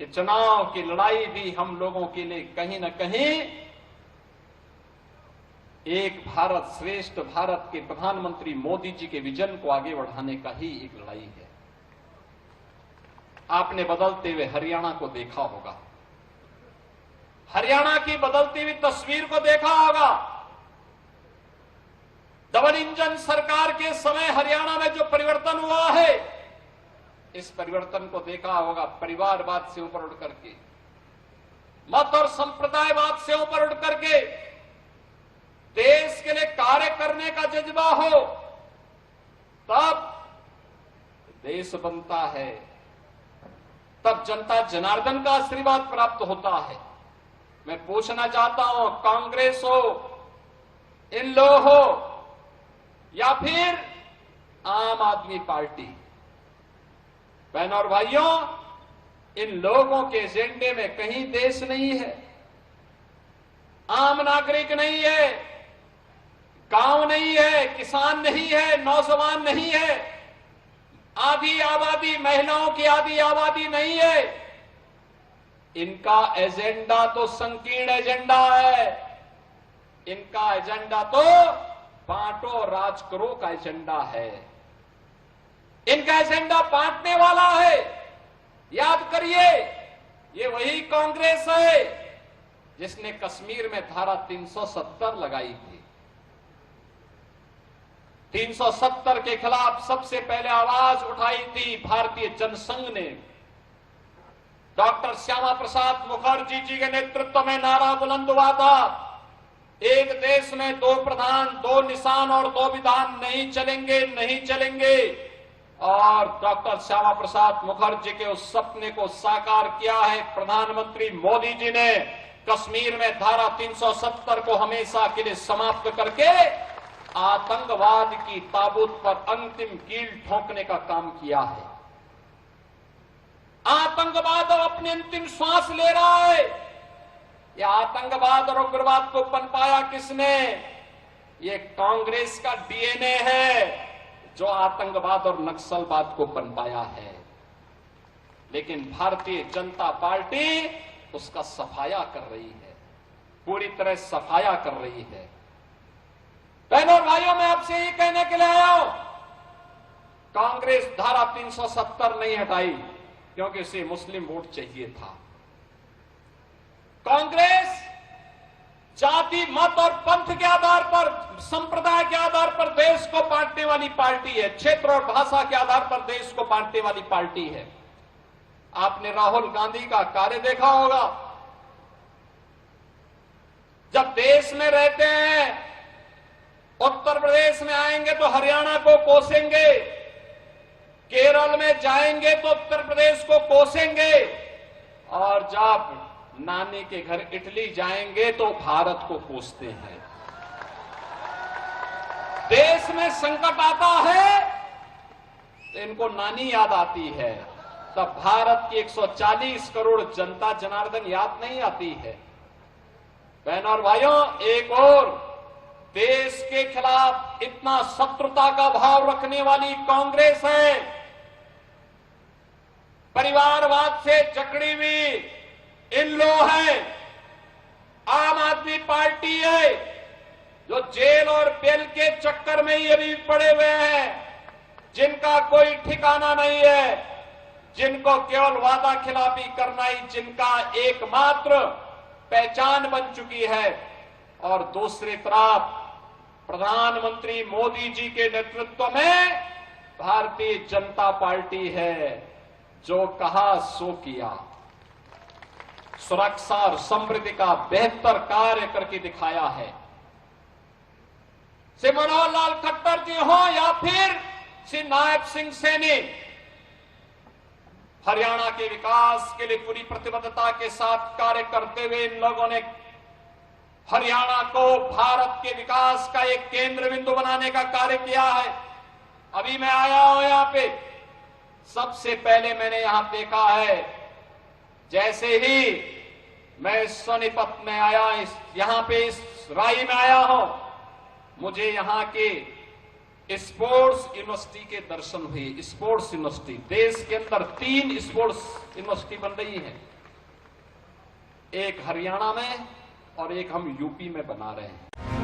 ये चुनाव की लड़ाई भी हम लोगों के लिए कहीं न कहीं एक भारत श्रेष्ठ भारत के प्रधानमंत्री मोदी जी के विजन को आगे बढ़ाने का ही एक लड़ाई है। आपने बदलते हुए हरियाणा को देखा होगा, हरियाणा की बदलती हुई तस्वीर को देखा होगा। डबल इंजन सरकार के समय हरियाणा में जो परिवर्तन हुआ है, इस परिवर्तन को देखा होगा। परिवारवाद से ऊपर उठ करके, मत और संप्रदायवाद से ऊपर उठ करके देश के लिए कार्य करने का जज्बा हो, तब देश बनता है, तब जनता जनार्दन का आशीर्वाद प्राप्त होता है। मैं पूछना चाहता हूं, कांग्रेस हो, इन लो हो या फिर आम आदमी पार्टी, बहनों और भाइयों, इन लोगों के एजेंडे में कहीं देश नहीं है, आम नागरिक नहीं है, गांव नहीं है, किसान नहीं है, नौजवान नहीं है, आधी आबादी, महिलाओं की आधी आबादी नहीं है। इनका एजेंडा तो संकीर्ण एजेंडा है। इनका एजेंडा तो बांटो राज करो का एजेंडा है। इनका एजेंडा बांटने वाला है। याद करिए, ये वही कांग्रेस है जिसने कश्मीर में धारा 370 लगाई थी। 370 के खिलाफ सबसे पहले आवाज उठाई थी भारतीय जनसंघ ने। डॉक्टर श्यामा प्रसाद मुखर्जी जी के नेतृत्व में नारा बुलंद हुआ था, एक देश में दो प्रधान, दो निशान और दो विधान नहीं चलेंगे, नहीं चलेंगे। और डॉक्टर श्यामा प्रसाद मुखर्जी के उस सपने को साकार किया है प्रधानमंत्री मोदी जी ने। कश्मीर में धारा 370 को हमेशा के लिए समाप्त करके आतंकवाद की ताबूत पर अंतिम कील ठोकने का काम किया है। आतंकवाद अब अपनी अंतिम श्वास ले रहा है। यह आतंकवाद और उग्रवाद को पनपाया किसने? ये कांग्रेस का डीएनए है जो आतंकवाद और नक्सलवाद को पनपाया है। लेकिन भारतीय जनता पार्टी उसका सफाया कर रही है, पूरी तरह सफाया कर रही है। बहनों और भाइयों, मैं आपसे ये कहने के लिए आया हूं, कांग्रेस धारा 370 नहीं हटाई क्योंकि उसे मुस्लिम वोट चाहिए था। कांग्रेस जाति, मत और पंथ के आधार पर, संप्रदाय के आधार पर देश को बांटने वाली पार्टी है। क्षेत्र और भाषा के आधार पर देश को बांटने वाली पार्टी है। आपने राहुल गांधी का कार्य देखा होगा। जब देश में रहते हैं, उत्तर प्रदेश में आएंगे तो हरियाणा को कोसेंगे, केरल में जाएंगे तो उत्तर प्रदेश को कोसेंगे, और जब नानी के घर इटली जाएंगे तो भारत को कोसते हैं। देश में संकट आता है तो इनको नानी याद आती है, तब भारत की 140 करोड़ जनता जनार्दन याद नहीं आती है। बहनों और भाइयों, एक और देश के खिलाफ इतना शत्रुता का भाव रखने वाली कांग्रेस है। परिवारवाद से जकड़ी हुई इन लोग है। आम आदमी पार्टी है जो जेल और बेल के चक्कर में ही अभी पड़े हुए हैं, जिनका कोई ठिकाना नहीं है, जिनको केवल वादा खिलाफी करना ही जिनका एकमात्र पहचान बन चुकी है। और दूसरी तरफ प्रधानमंत्री मोदी जी के नेतृत्व में भारतीय जनता पार्टी है जो कहा सो किया। सुरक्षा और समृद्धि का बेहतर कार्य करके दिखाया है। श्री मनोहर लाल खट्टर जी हो या फिर श्री नायब सिंह सैनी, हरियाणा के विकास के लिए पूरी प्रतिबद्धता के साथ कार्य करते हुए इन लोगों ने हरियाणा को भारत के विकास का एक केंद्र बिंदु बनाने का कार्य किया है। अभी मैं आया हूं यहां पे, सबसे पहले मैंने यहां देखा है, जैसे ही मैं सोनीपत में आया, यहां पे इस राई में आया हूं, मुझे यहां के स्पोर्ट्स यूनिवर्सिटी के दर्शन हुए। स्पोर्ट्स यूनिवर्सिटी, देश के अंदर 3 स्पोर्ट्स यूनिवर्सिटी बन रही है, एक हरियाणा में और एक हम यूपी में बना रहे हैं।